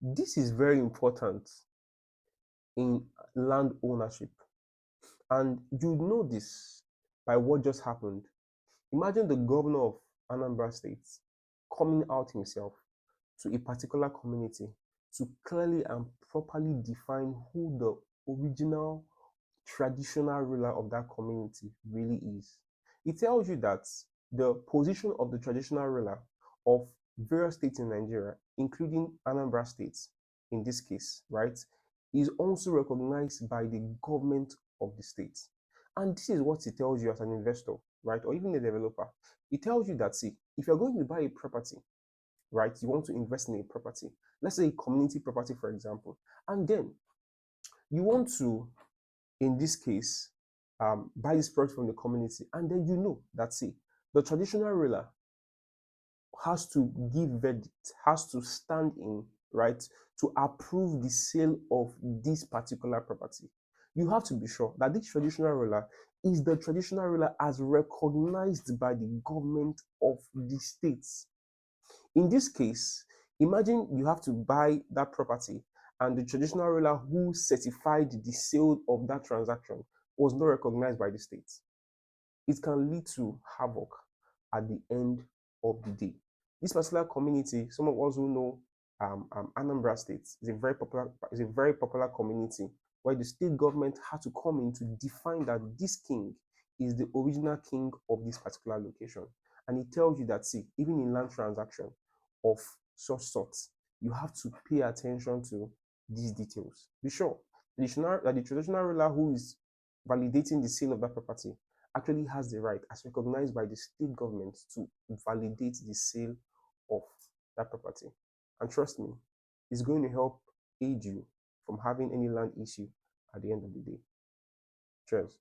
This is very important in land ownership. And you know this by what just happened. Imagine the governor of Anambra State coming out himself to a particular community to clearly and properly define who the original traditional ruler of that community really is. It tells you that the position of the traditional ruler of various states in Nigeria, including Anambra State in this case, right, is also recognized by the government of the state. And this is what it tells you as an investor, right, or even a developer. It tells you that, see, if you're going to buy a property, right, you want to invest in a property, let's say a community property, for example, and then you want to, in this case, buy this product from the community, and then you know that, see, the traditional ruler has to give verdict, has to stand in, right, to approve the sale of this particular property. You have to be sure that this traditional ruler is the traditional ruler as recognized by the government of the states. In this case, imagine you have to buy that property and the traditional ruler who certified the sale of that transaction was not recognized by the state. It can lead to havoc at the end of the day. This particular community, some of us who know Anambra State is a very popular community where the state government had to come in to define that this king is the original king of this particular location. And it tells you that, see, even in land transaction of such sorts, you have to pay attention to these details. Be sure that the traditional ruler who is validating the sale of that property actually has the right, as recognized by the state government, to validate the sale of that property. And trust me, it's going to help aid you from having any land issue at the end of the day. Cheers.